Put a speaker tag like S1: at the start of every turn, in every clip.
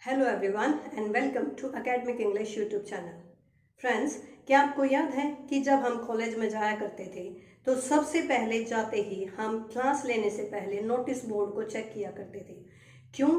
S1: Hello everyone and welcome to academic English YouTube channel. Friends, क्या आपको याद है कि जब हम कॉलेज में जाया करते थे तो सबसे पहले जाते ही हम क्लास लेने से पहले नोटिस बोर्ड को चेक किया करते थे। क्यों?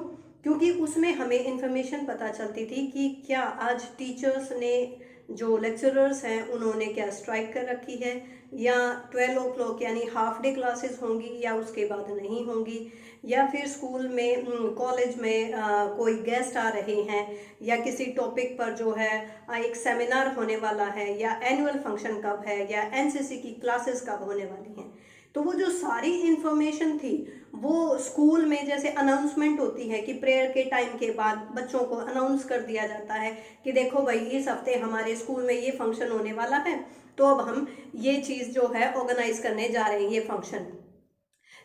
S1: क्योंकि उसमें हमें इंफॉर्मेशन पता चलती थी कि क्या आज टीचर्स ने, जो लेक्चरर्स हैं, उन्होंने क्या स्ट्राइक कर रखी है, या 12 o'clock यानी हाफ डे क्लासेस होंगी या उसके बाद नहीं होंगी, या फिर स्कूल में कॉलेज में कोई गेस्ट आ रहे हैं, या किसी टॉपिक पर जो है एक सेमिनार होने वाला है, या एनुअल फंक्शन कब है, या एनसीसी की क्लासेस कब होने वाली हैं। तो वो जो सारी इंफॉर्मेशन थी वो स्कूल में जैसे अनाउंसमेंट होती है कि प्रेयर के टाइम के बाद बच्चों को अनाउंस कर दिया जाता है कि देखो भाई, इस हफ्ते हमारे स्कूल में ये फंक्शन होने वाला है, तो अब हम ये चीज़ जो है ऑर्गेनाइज करने जा रहे हैं, ये फंक्शन।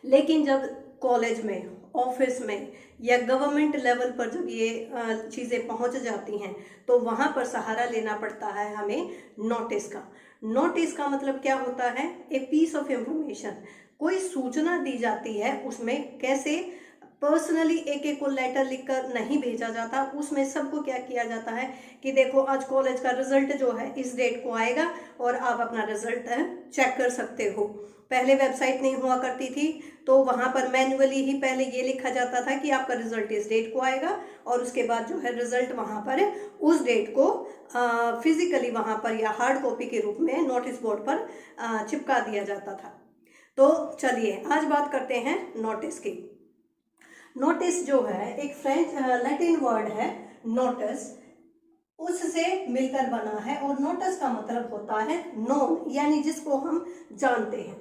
S1: लेकिन जब कॉलेज में, ऑफिस में या गवर्नमेंट लेवल पर जब ये चीज़ें पहुंच जाती हैं तो वहाँ पर सहारा लेना पड़ता है हमें नोटिस का। नोटिस का मतलब क्या होता है? ए पीस ऑफ इंफॉर्मेशन, कोई सूचना दी जाती है। उसमें कैसे पर्सनली एक एक को लेटर लिखकर नहीं भेजा जाता, उसमें सबको क्या किया जाता है कि देखो आज कॉलेज का रिजल्ट जो है इस डेट को आएगा और आप अपना रिजल्ट चेक कर सकते हो। पहले वेबसाइट नहीं हुआ करती थी तो वहाँ पर मैन्युअली ही पहले ये लिखा जाता था कि आपका रिजल्ट इस डेट को आएगा, और उसके बाद जो है रिजल्ट वहाँ पर उस डेट को फिजिकली वहाँ पर या हार्ड कॉपी के रूप में नोटिस बोर्ड पर चिपका दिया जाता था। तो चलिए आज बात करते हैं नोटिस की। नोटिस जो है एक फ्रेंच लैटिन वर्ड है नोटिस, उससे मिलकर बना है, और नोटिस का मतलब होता है नोन, यानी जिसको हम जानते हैं।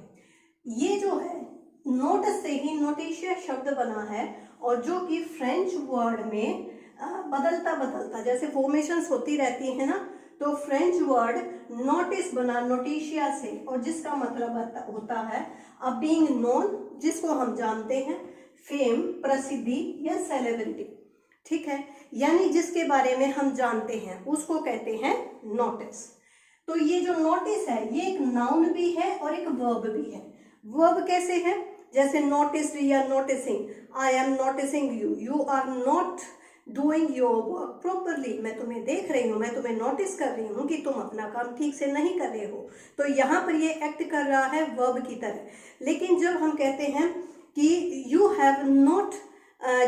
S1: ये जो है नोटिस से ही नोटिशिया शब्द बना है, और जो कि फ्रेंच वर्ड में बदलता बदलता जैसे फॉर्मेशंस होती रहती है ना, तो फ्रेंच वर्ड नोटिस बना नोटिशिया से, और जिसका मतलब होता है अ बीइंग नोन, जिसको हम जानते हैं, फेम प्रसिद्धि या सेलिब्रिटी। ठीक है, यानी जिसके बारे में हम जानते हैं उसको कहते हैं नोटिस। तो ये जो नोटिस है ये एक नाउन भी है और एक वर्ब भी है। वर्ब कैसे है? जैसे नोटिस या noticing, I am noticing you, you are not doing your work properly, मैं तुम्हें देख रही हूँ, मैं तुम्हें नोटिस कर रही हूँ कि तुम अपना काम ठीक से नहीं कर रहे हो। तो यहाँ पर ये एक्ट कर रहा है वर्ब की तरह। लेकिन जब हम कहते हैं कि you have not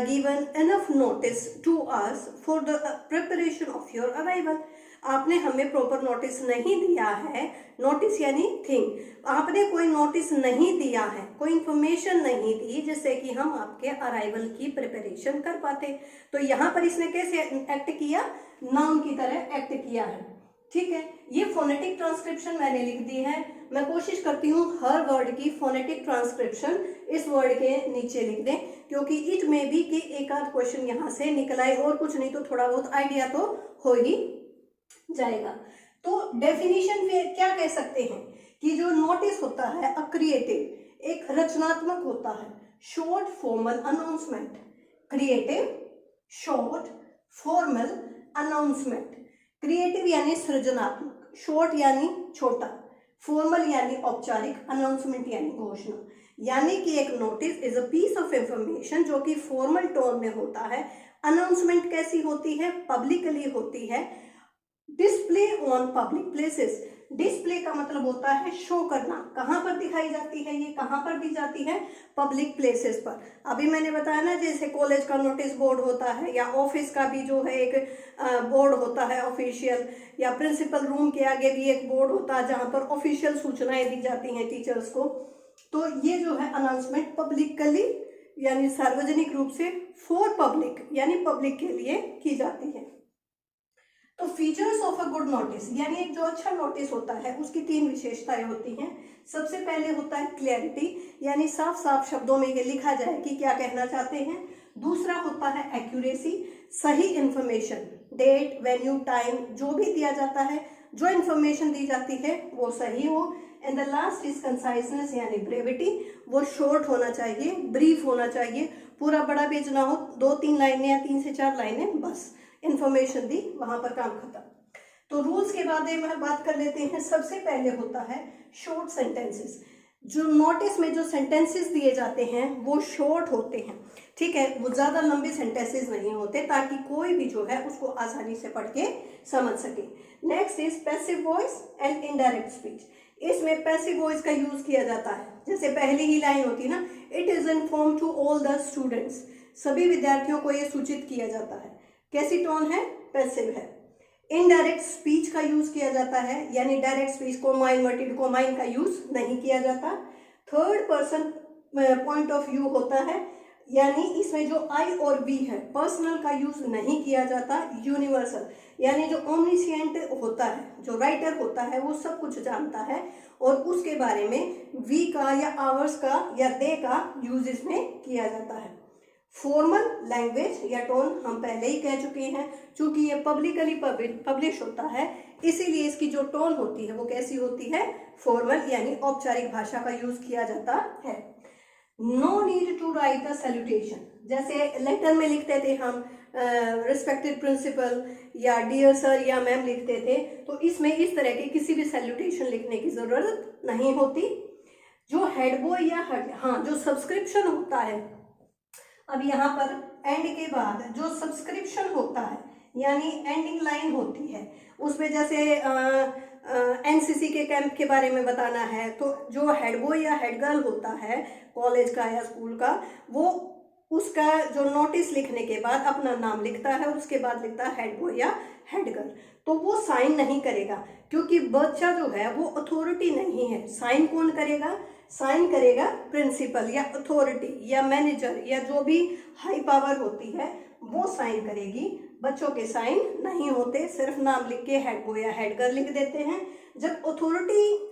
S1: given enough notice to us for the preparation of your arrival, आपने हमें प्रॉपर नोटिस नहीं दिया है। नोटिस यानी थिंग, आपने कोई नोटिस नहीं दिया है, कोई इंफॉर्मेशन नहीं दी जिससे कि हम आपके अराइवल की प्रिपरेशन कर पाते। तो यहाँ पर इसने कैसे एक्ट किया? नाउन की तरह एक्ट किया है। ठीक है, ये फोनेटिक ट्रांसक्रिप्शन मैंने लिख दी है। मैं कोशिश करती हूँ हर वर्ड की फोनेटिक ट्रांसक्रिप्शन इस वर्ड के नीचे लिख दें, क्योंकि इट में भी कि एक आध क्वेश्चन यहाँ से निकल आए, और कुछ नहीं तो थोड़ा बहुत आइडिया तो हो ही जाएगा। तो डेफिनेशन पे क्या कह सकते हैं कि जो नोटिस होता है अ क्रिएटिव, एक रचनात्मक होता है, short formal announcement. Creative, short formal announcement. Creative यानी सृजनात्मक, शॉर्ट यानी छोटा, फॉर्मल यानी औपचारिक, अनाउंसमेंट यानी घोषणा। यानी कि एक notice is a piece of information जो कि फॉर्मल टोन में होता है। अनाउंसमेंट कैसी होती है? पब्लिकली होती है। Display on public places, display का मतलब होता है शो करना। कहाँ पर दिखाई जाती है? ये कहाँ पर दी जाती है? पब्लिक प्लेसेस पर। अभी मैंने बताया ना, जैसे कॉलेज का नोटिस बोर्ड होता है, या ऑफिस का भी जो है एक बोर्ड होता है ऑफिशियल, या प्रिंसिपल रूम के आगे भी एक बोर्ड होता है जहाँ पर ऑफिशियल सूचनाएं दी जाती हैं टीचर्स को। तो ये जो है अनाउंसमेंट पब्लिकली यानी सार्वजनिक रूप से, फॉर पब्लिक यानी पब्लिक के लिए की जाती है। तो features of a good notice, यानी एक जो अच्छा नोटिस होता है उसकी 3 विशेषताएं होती हैं। सबसे पहले होता है क्लैरिटी, यानी साफ साफ शब्दों में ये लिखा जाए कि क्या कहना चाहते हैं। दूसरा होता है एक्यूरेसी, सही इंफॉर्मेशन, डेट, वेन्यू, टाइम जो भी दिया जाता है, जो इंफॉर्मेशन दी जाती है वो सही हो। And the last is conciseness यानी ब्रेविटी, वो शॉर्ट होना चाहिए, ब्रीफ होना चाहिए, पूरा बड़ा पेज ना हो, 2-3 लाइनें या 3 से 4 लाइनें बस इंफॉर्मेशन दी, वहां पर काम खत्म। तो रूल्स के बारे में बात कर लेते हैं। सबसे पहले होता है शॉर्ट सेंटेंसेस। जो नोटिस में जो सेंटेंसेस दिए जाते हैं वो शॉर्ट होते हैं, ठीक है, वो ज़्यादा लंबे सेंटेंसेस नहीं होते, ताकि कोई भी जो है उसको आसानी से पढ़ के समझ सके। Next is passive voice and indirect speech. इसमें पैसिव वॉइस का यूज किया जाता है, जैसे पहली ही लाइन होती है ना, it is inform to all the students, सभी विद्यार्थियों को ये सूचित किया जाता है। कैसी टोन है? पैसिव है। इनडायरेक्ट स्पीच का यूज किया जाता है, यानी डायरेक्ट स्पीच कोमा इन्वर्टेड कोमाइन का यूज नहीं किया जाता। Third person point of view होता है, यानी इसमें जो आई और वी है, पर्सनल का यूज नहीं किया जाता। यूनिवर्सल, यानी जो ओमनिशिएंट होता है, जो राइटर होता है, वो सब कुछ जानता है और उसके बारे में वी का या आवर्स का या दे का यूज इसमें किया जाता है। फॉर्मल लैंग्वेज या टोन हम पहले ही कह चुके हैं, चूंकि ये पब्लिकली पब्लिश होता है, इसीलिए इसकी जो टोन होती है वो कैसी होती है? फॉर्मल, यानी औपचारिक भाषा का यूज किया जाता है। No need to write the salutation, जैसे लेटर में लिखते थे हम रिस्पेक्टेड प्रिंसिपल या डियर सर या मैम लिखते थे, तो इसमें इस तरह के किसी भी सैल्यूटेशन लिखने की जरूरत नहीं होती। जो हेड बॉय या हाँ, जो सब्सक्रिप्शन होता है, अब यहाँ पर एंड के बाद जो सब्सक्रिप्शन होता है, यानी एंडिंग लाइन होती है, उसमें जैसे एनसीसी के कैंप के बारे में बताना है, तो जो हेड बॉय या हेड गर्ल होता है कॉलेज का या स्कूल का, वो उसका जो नोटिस लिखने के बाद अपना नाम लिखता है और उसके बाद लिखता है हेड बॉय या हेड गर्ल, तो वो साइन नहीं करेगा, क्योंकि बच्चा जो है वो अथॉरिटी नहीं है। साइन कौन करेगा? साइन करेगा प्रिंसिपल या अथॉरिटी या मैनेजर या जो भी हाई पावर होती है, वो साइन करेगी। बच्चों के साइन नहीं होते, सिर्फ नाम लिख के हेड बॉय या हेड गर्ल लिख देते हैं। जब अथॉरिटी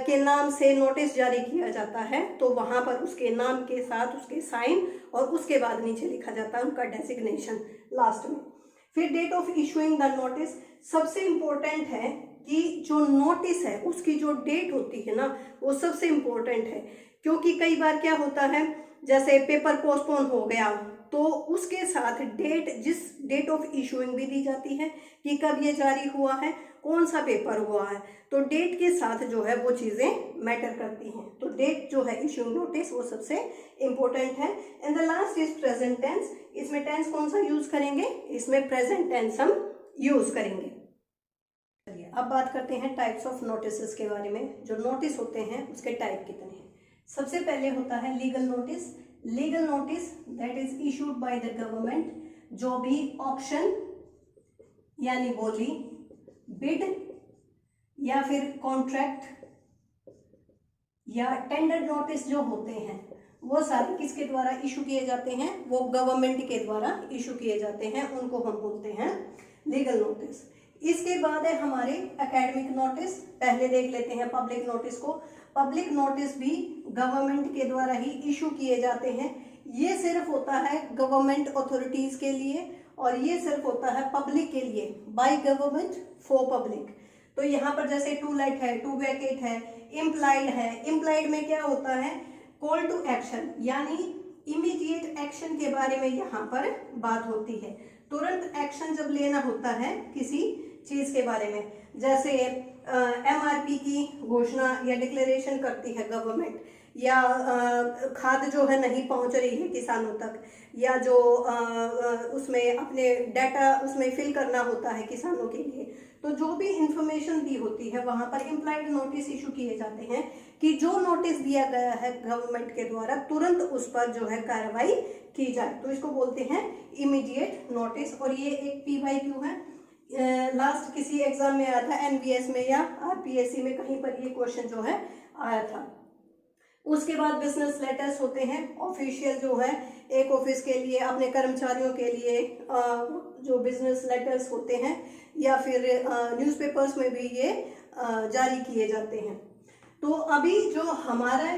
S1: के नाम से नोटिस जारी किया जाता है, तो वहां पर उसके नाम के साथ उसके साइन और उसके बाद नीचे लिखा जाता है उनका डेसिग्नेशन लास्ट में। फिर date of issuing the notice, सबसे इम्पोर्टेंट है कि जो नोटिस है उसकी जो डेट होती है ना, वो सबसे इम्पोर्टेंट है, क्योंकि कई बार क्या होता है, जैसे पेपर पोस्टपोन हो गया, तो उसके साथ डेट, जिस डेट ऑफ इशूइंग भी दी जाती है कि कब ये जारी हुआ है, कौन सा पेपर हुआ है, तो डेट के साथ जो है वो चीज़ें मैटर करती हैं। तो डेट जो है इशूइंग नोटिस, वो सबसे इम्पोर्टेंट है। And the last is present tense, इसमें टेंस कौन सा यूज करेंगे? इसमें प्रेजेंट टेंस हम यूज करेंगे। चलिए अब बात करते हैं टाइप्स ऑफ नोटिस के बारे में। जो नोटिस होते हैं उसके टाइप कितने हैं? सबसे पहले होता है legal notice. Legal notice that is issued by the government, जो भी ऑक्शन यानी बोली, बिड या फिर कॉन्ट्रैक्ट या टेंडर नोटिस जो होते हैं, वो सारे किसके द्वारा इशू किए जाते हैं? वो गवर्नमेंट के द्वारा इशू किए जाते हैं, उनको हम बोलते हैं लीगल नोटिस। इसके बाद है हमारे एकेडमिक नोटिस। पहले देख लेते हैं पब्लिक नोटिस को। पब्लिक नोटिस भी गवर्नमेंट के द्वारा ही इशू किए जाते हैं। ये सिर्फ होता है गवर्नमेंट अथॉरिटीज के लिए और ये सिर्फ होता है पब्लिक के लिए, बाय गवर्नमेंट फॉर पब्लिक। तो यहाँ पर जैसे टू लेट है, टू वैकेट है, इम्प्लाइड है। इम्प्लाइड में क्या होता है? कॉल टू एक्शन, यानी इमीडिएट एक्शन के बारे में यहाँ पर बात होती है। तुरंत एक्शन जब लेना होता है किसी चीज के बारे में, जैसे एमआरपी की घोषणा या डिक्लेरेशन करती है गवर्नमेंट, या खाद जो है नहीं पहुंच रही है किसानों तक, या जो उसमें अपने डाटा उसमें फिल करना होता है किसानों के लिए, तो जो भी इंफॉर्मेशन दी होती है वहां पर इम्प्लाइड नोटिस इशू किए जाते हैं कि जो नोटिस दिया गया है गवर्नमेंट के द्वारा तुरंत उस पर जो है कार्रवाई की जाए, तो इसको बोलते हैं इमीडिएट नोटिस। और ये एक PYQ है, लास्ट किसी एग्जाम में आया था, NVS में या RPSC में, कहीं पर ये क्वेश्चन जो है आया था। उसके बाद बिजनेस लेटर्स होते हैं, ऑफिशियल जो है एक ऑफिस के लिए, अपने कर्मचारियों के लिए जो बिजनेस लेटर्स होते हैं, या फिर न्यूज़पेपर्स में भी ये जारी किए जाते हैं। तो अभी जो हमारा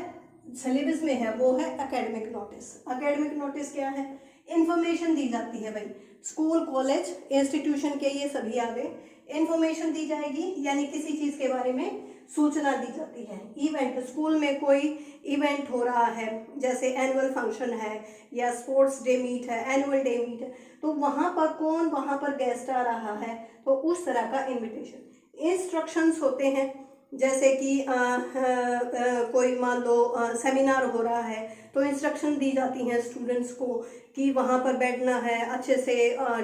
S1: सिलेबस में है वो है एकेडमिक नोटिस। एकेडमिक नोटिस क्या है? इंफॉर्मेशन दी जाती है भाई, स्कूल कॉलेज इंस्टीट्यूशन के ये सभी आ गए, इंफॉर्मेशन दी जाएगी, यानी किसी चीज़ के बारे में सूचना दी जाती है। इवेंट, स्कूल में कोई इवेंट हो रहा है, जैसे एनुअल फंक्शन है या स्पोर्ट्स डे मीट है, एनुअल डे मीट है, तो वहाँ पर कौन वहाँ पर गेस्ट आ रहा है, तो उस तरह का इन्विटेशन। इंस्ट्रक्शंस होते हैं, जैसे कि कोई मान लो सेमिनार हो रहा है तो इंस्ट्रक्शन दी जाती हैं स्टूडेंट्स को कि वहाँ पर बैठना है अच्छे से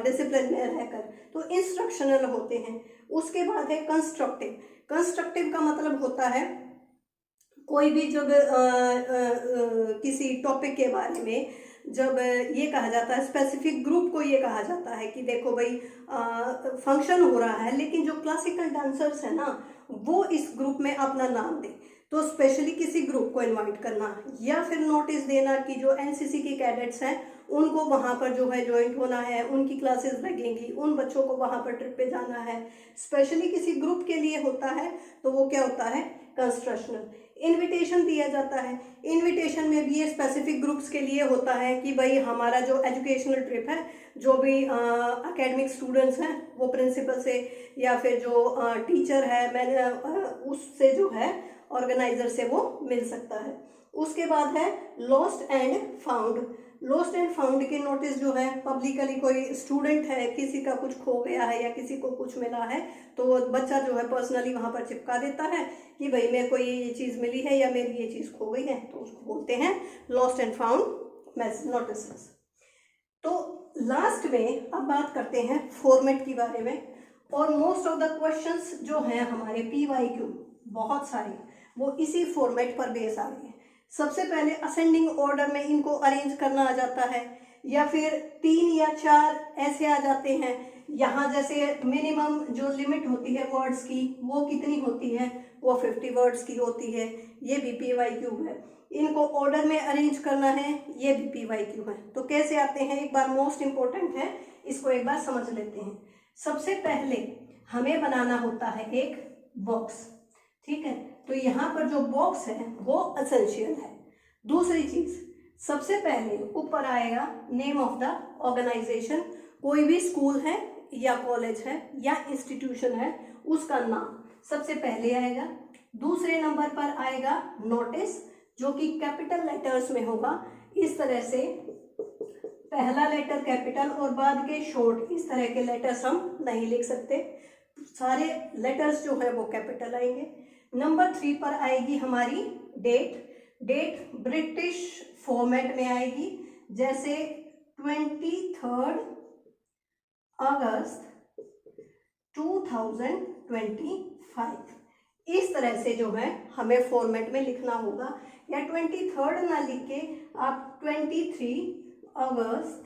S1: डिसिप्लिन में रहकर, तो इंस्ट्रक्शनल होते हैं। उसके बाद है कंस्ट्रक्टिव। कंस्ट्रक्टिव का मतलब होता है कोई भी जब किसी टॉपिक के बारे में जब ये कहा जाता है, स्पेसिफिक ग्रुप को ये कहा जाता है कि देखो भाई फंक्शन हो रहा है लेकिन जो क्लासिकल डांसर्स है ना वो इस ग्रुप में अपना नाम दे, तो स्पेशली किसी ग्रुप को इनवाइट करना या फिर नोटिस देना कि जो एनसीसी के कैडेट्स हैं उनको वहाँ पर जो है ज्वाइंट होना है, उनकी क्लासेस लगेंगी, उन बच्चों को वहाँ पर ट्रिप पे जाना है, स्पेशली किसी ग्रुप के लिए होता है, तो वो क्या होता है कंस्ट्रक्शनल। इनविटेशन दिया जाता है, इनविटेशन में भी ये स्पेसिफिक ग्रुप्स के लिए होता है कि भाई हमारा जो एजुकेशनल ट्रिप है, जो भी एकेडमिक स्टूडेंट्स हैं वो प्रिंसिपल से या फिर जो टीचर है मैंने उससे जो है ऑर्गेनाइजर से वो मिल सकता है। उसके बाद है lost and found. Lost and found के नोटिस जो है पब्लिकली कोई स्टूडेंट है, किसी का कुछ खो गया है या किसी को कुछ मिला है तो वो बच्चा जो है पर्सनली वहाँ पर चिपका देता है कि भाई मेरे को ये चीज़ मिली है या मेरी ये चीज़ खो गई है, तो उसको बोलते हैं लॉस्ट एंड फाउंड नोटिस। तो लास्ट में अब बात करते हैं फॉर्मेट के बारे में। और मोस्ट ऑफ द क्वेश्चंस जो हैं हमारे PYQ बहुत सारे वो इसी फॉर्मेट पर बेस आ रहे हैं। सबसे पहले असेंडिंग ऑर्डर में इनको अरेंज करना आ जाता है या फिर 3 या 4 ऐसे आ जाते हैं। यहाँ जैसे मिनिमम जो लिमिट होती है वर्ड्स की वो कितनी होती है, वो 50 वर्ड्स की होती है, ये भी PYQ है। इनको ऑर्डर में अरेंज करना है, ये भी PYQ है। तो कैसे आते हैं एक बार मोस्ट इम्पोर्टेंट है, इसको एक बार समझ लेते हैं। सबसे पहले हमें बनाना होता है एक बॉक्स, ठीक है, तो यहाँ पर जो बॉक्स है वो एसेंशियल है। दूसरी चीज सबसे पहले ऊपर आएगा नेम ऑफ द ऑर्गेनाइजेशन, कोई भी स्कूल है या कॉलेज है या इंस्टीट्यूशन है उसका नाम सबसे पहले आएगा। दूसरे नंबर पर आएगा नोटिस जो कि कैपिटल लेटर्स में होगा, इस तरह से पहला लेटर कैपिटल और बाद के शॉर्ट इस तरह के लेटर्स हम नहीं लिख सकते, सारे लेटर्स जो है वो कैपिटल आएंगे। नंबर 3 पर आएगी हमारी डेट। डेट ब्रिटिश फॉर्मेट में आएगी, जैसे 23 अगस्त 2025 इस तरह से जो है हमें फॉर्मेट में लिखना होगा, या 23 ना लिख के आप 23 अगस्त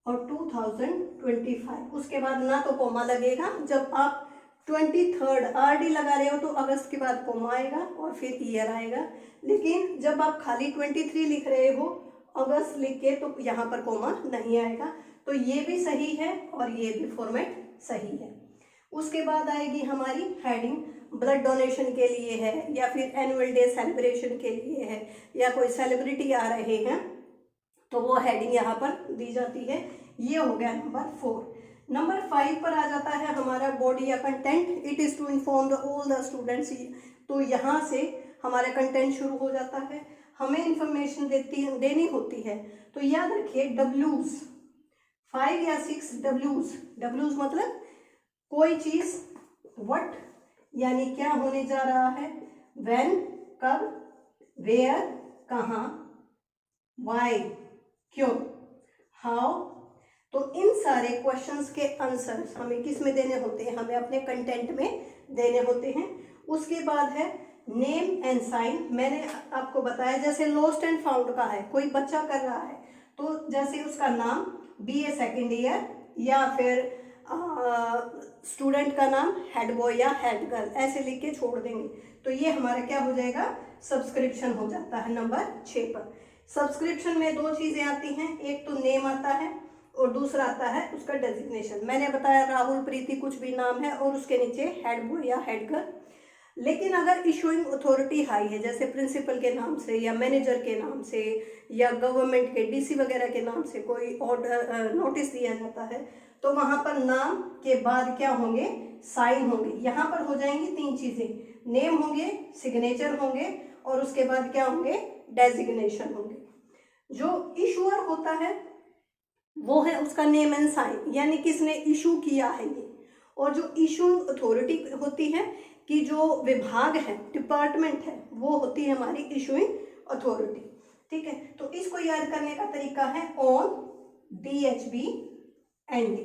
S1: और 2025, उसके बाद ना तो कोमा लगेगा, जब आप 23 RD लगा रहे हो तो अगस्त के बाद कोमा आएगा और फिर ईयर आएगा, लेकिन जब आप खाली 23 लिख रहे हो अगस्त लिख के तो यहाँ पर कोमा नहीं आएगा। तो ये भी सही है और ये भी फॉर्मेट सही है। उसके बाद आएगी हमारी हेडिंग, ब्लड डोनेशन के लिए है या फिर एनुअल डे सेलिब्रेशन के लिए है या कोई सेलिब्रिटी आ रहे हैं तो वो हेडिंग यहाँ पर दी जाती है। ये हो गया नंबर 4। नंबर 5 पर आ जाता है हमारा बॉडी या content, it is to inform the all the students. तो यहाँ से हमारा कंटेंट शुरू हो जाता है, हमें इंफॉर्मेशन देनी होती है। तो याद रखिए W's 5 या 6 W's मतलब कोई चीज़, व्हाट यानी क्या होने जा रहा है, व्हेन कब, वेयर कहाँ, वाई क्यों, हाउ। तो इन सारे क्वेश्चंस के आंसर्स हमें किस में देने होते हैं, हमें अपने कंटेंट में देने होते हैं। उसके बाद है नेम एंड साइन। मैंने आपको बताया जैसे लॉस्ट एंड फाउंड का है, कोई बच्चा कर रहा है तो जैसे उसका नाम BA सेकेंड ईयर या फिर स्टूडेंट का नाम हेड बॉय या हेड गर्ल ऐसे लिख के छोड़ देंगे, तो ये हमारा क्या हो जाएगा, सब्सक्रिप्शन हो जाता है। नंबर 6 पर सब्सक्रिप्शन में 2 चीज़ें आती हैं, एक तो नेम आता है और दूसरा आता है उसका डेजिग्नेशन। मैंने बताया राहुल प्रीति कुछ भी नाम है और उसके नीचे हेड बॉय या हेड गर्ल। लेकिन अगर इशूइंग अथॉरिटी हाई है, जैसे प्रिंसिपल के नाम से या मैनेजर के नाम से या गवर्नमेंट के DC वगैरह के नाम से कोई ऑर्डर नोटिस दिया जाता है, तो वहाँ पर नाम के बाद क्या होंगे, साइन होंगे। यहाँ पर हो जाएंगी 3 चीज़ें, नेम होंगे, सिग्नेचर होंगे और उसके बाद क्या होंगे, डेजिग्नेशन होंगे। जो इशूअर होता है वो है उसका नेम एंड साइन, यानी किसने इशू किया है ये, और जो इशूइंग अथॉरिटी होती है कि जो विभाग है, डिपार्टमेंट है, वो होती है हमारी इशूइंग अथॉरिटी। ठीक है, तो इसको याद करने का तरीका है ऑन, DHBND।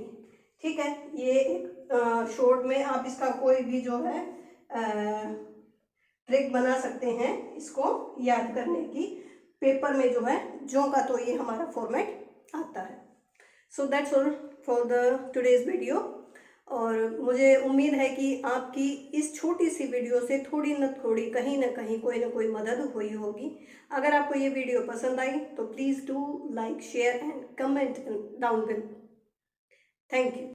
S1: ठीक है, ये एक शॉर्ट में आप इसका कोई भी जो है ट्रिक बना सकते हैं इसको याद करने की। पेपर में जो है जो का तो ये हमारा फॉर्मेट आता है। So that's all for the today's video. और मुझे उम्मीद है कि आपकी इस छोटी सी वीडियो से थोड़ी न थोड़ी कहीं ना कहीं कोई ना कोई मदद हुई होगी। अगर आपको ये वीडियो पसंद आई तो please do like, share and comment down below. Thank you.